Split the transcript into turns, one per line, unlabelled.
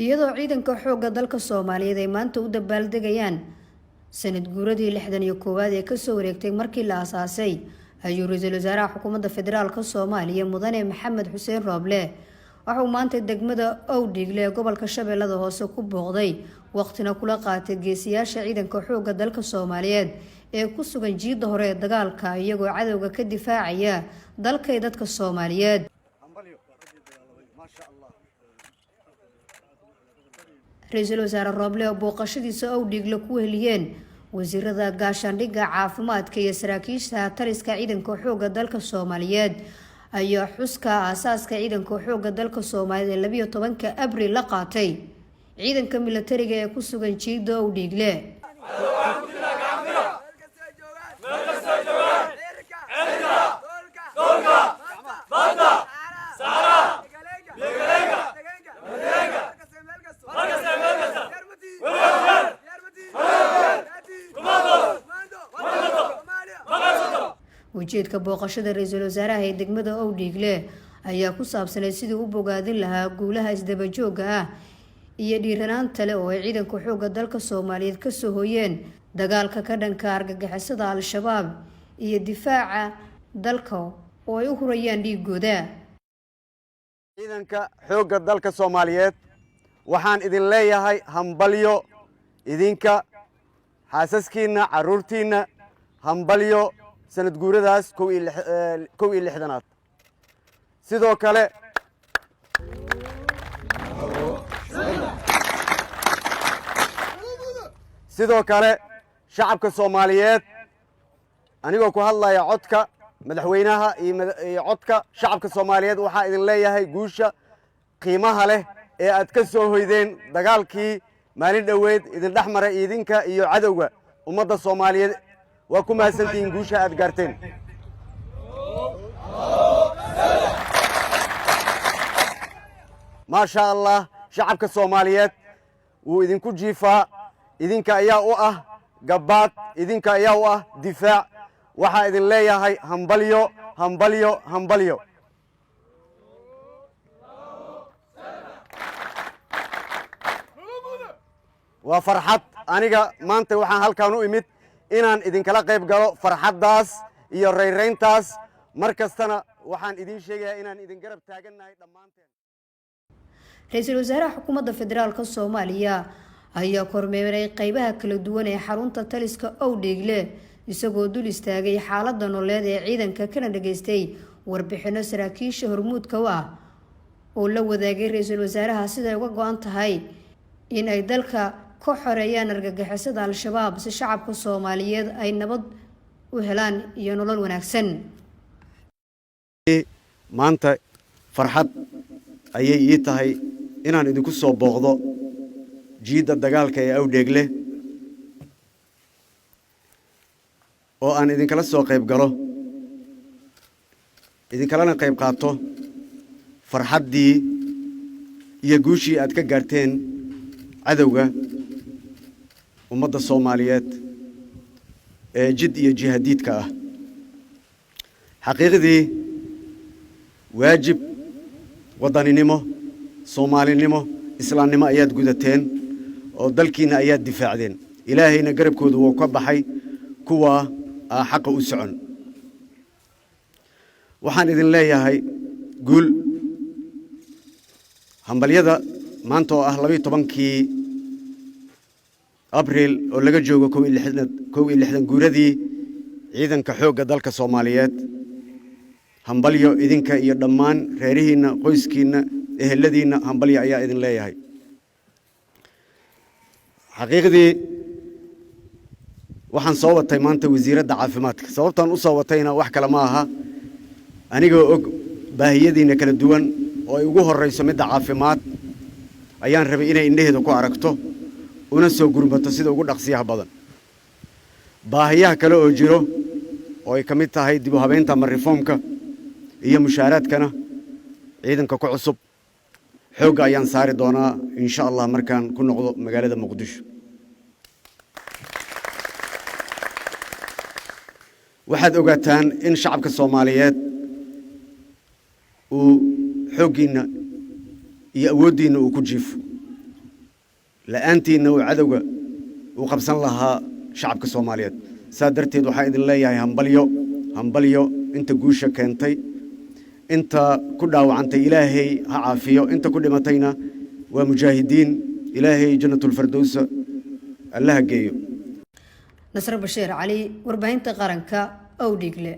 iyadoo ciidanka xoogga dalka Soomaaliyeed ay maanta u dabaaldegayaan sanad guuradii 61aad ee ka soo wareegtay markii la aasaasay ayuu ra'iisul wasaaraha xukuumadda federaalka Soomaaliya mudane Maxamed Xuseen Rooble waxa uu maanta degmada Owdhigle ee gobolka Shabeellada Hoose ku booqday waqtina kula qaatay geesiyaasha ciidanka xoogga dalka Soomaaliyeed ee ku sugan jiidda hore ee dagaalka iyagoo cadawga ka difaacaya dalka iyo dadka Soomaaliyeed. ra'iisul wasaare Rooble oo booqashadiisa Owdhigle ku heliyeen wasiirada gaashaandhigga caafimaadka iyo saraakiisha taliska ciidanka xoogga dalka Soomaaliyeed ayaa xuska aasaaska ciidanka xoogga dalka Soomaaliyeed 12 Abriil la qaatay ciidanka militariga ee ku sugan jiidda Owdhigle. ujeedka booqashada ra'iisul wasaaraha ee degmada Owdhigle ayaa ku saabsanay sidii uu bogaadin lahaa guulaha isdaba joogga ah iyo dhiiranaanta leh oo ay ciidanka xoogga dalka Soomaaliyeed ka soo hooyeen dagaalka ka dhanka argagixisada Al-Shabaab iyo difaaca dalka oo ay u hurayaan dhiigooda.
ciidanka xoogga dalka Soomaaliyeed waxaan idin leeyahay hambalyo idinka xaasaskiina caruurtiina hambalyo sanad guuradaas 61aad sidoo kale shacabka Soomaaliyeed anigoo ku hadlaya codka madaxweynaha iyo codka shacabka Soomaaliyeed waxaa idin leeyahay guusha qiimaha leh ee aad ka soo hoydeen dagaalkii maalin dhaweed idin dhaxmaray idinka iyo cadawga ummadda Soomaaliyeed waa ku mahadsantihiin guusha aad gaarteen. maasha Allah shacabka Soomaaliyeed wuu idinku jiifaa idinka ayaa u ah gabaad idinka ayaa u ah difaac waxaa idin leeyahay hambalyo hambalyo hambalyo. waa farxad aniga maanta waxaan halkaan u imid inaan idinkala qayb galo farxaddaas iyo rayrayntaas mar kastana waxaan idin sheegayaa inaan idin garab taagannahay dhammaanteen.
ra'iisul wasaaraha xukuumadda federaalka Soomaaliya ayaa kormeeray qaybaha kala duwan ee xarunta taliska Owdhigle isagoo dul istaagay xaaladda nololeed ee ciidanka kana dhageystay warbixino saraakiisha hormuudka ah oo la wadaagay ra'iisul wasaaraha sida ay uga go'an tahay in ay dalka ka xoreeyaan argagixisada Al-Shabaab si shacabka Soomaaliyeed ay nabad u helaan iyo nolol wanaagsan.
maanta farxad ayay ii tahay inaan idinku soo booqdo jiidda dagaalka ee Owdhigle oo aan idinkala soo qayb galo idinkalana qayb qaato farxaddii iyo guushii aad ka gaarteen cadawga ummadda Soomaaliyeed ee jid iyo jihadiidka ah. xaqiiqdii waajib wadaninimo Soomaalinimo islaamnimo ayaad gudateen oo dalkiina ayaad difaacdeen ilaahayna garabkooda wuu ka baxay kuwa xaqa u socon. waxaan idin leeyahay guul hambalyada maanta oo ah 12 Abriil oo laga joogo 61 guuradii ciidanka xoogga dalka Soomaaliyeed hambalyo idinka iyo dhammaan reerihiina qoyskiina eheladiina hambalyo ayaa idin leeyahay. xaqiiqdii waxaan soo watay maanta wasiiradda caafimaadka sababtan u soo watayna wax kale ma aha anigoo og baahiyadiina kala duwan oo ay ugu horeyso midda caafimaad ayaan rabay inay indhaheeda ku aragto una soo gurmato sida ugu dhaqsiyaha badan. baahiyaha kale oo jiro oo ay kamid tahay dib u habeynta ama reformka iyo mushaaraadkana ciidanka ku cusub xoogga ayaan saari doonaa insha Allah markaan ku noqdo magaalada Muqdisho. waxaad ogaataan in shacabka Soomaaliyeed uu xooggiina iyo awooddiina uu ku jiifo la'aantiina uu cadowga uu qabsan lahaa shacabka Soomaaliyeed saadarteed waxa idin leeyahay hambalyo inta guusha keentay inta ku dhaawacantay Ilaahay ha caafiyo inta ku dhimatayna waa mujaahidiin Ilaahay jannatul firdaws Allah geeyo
Nasr Bashiir Ali warbaahinta qaranka Awdhigle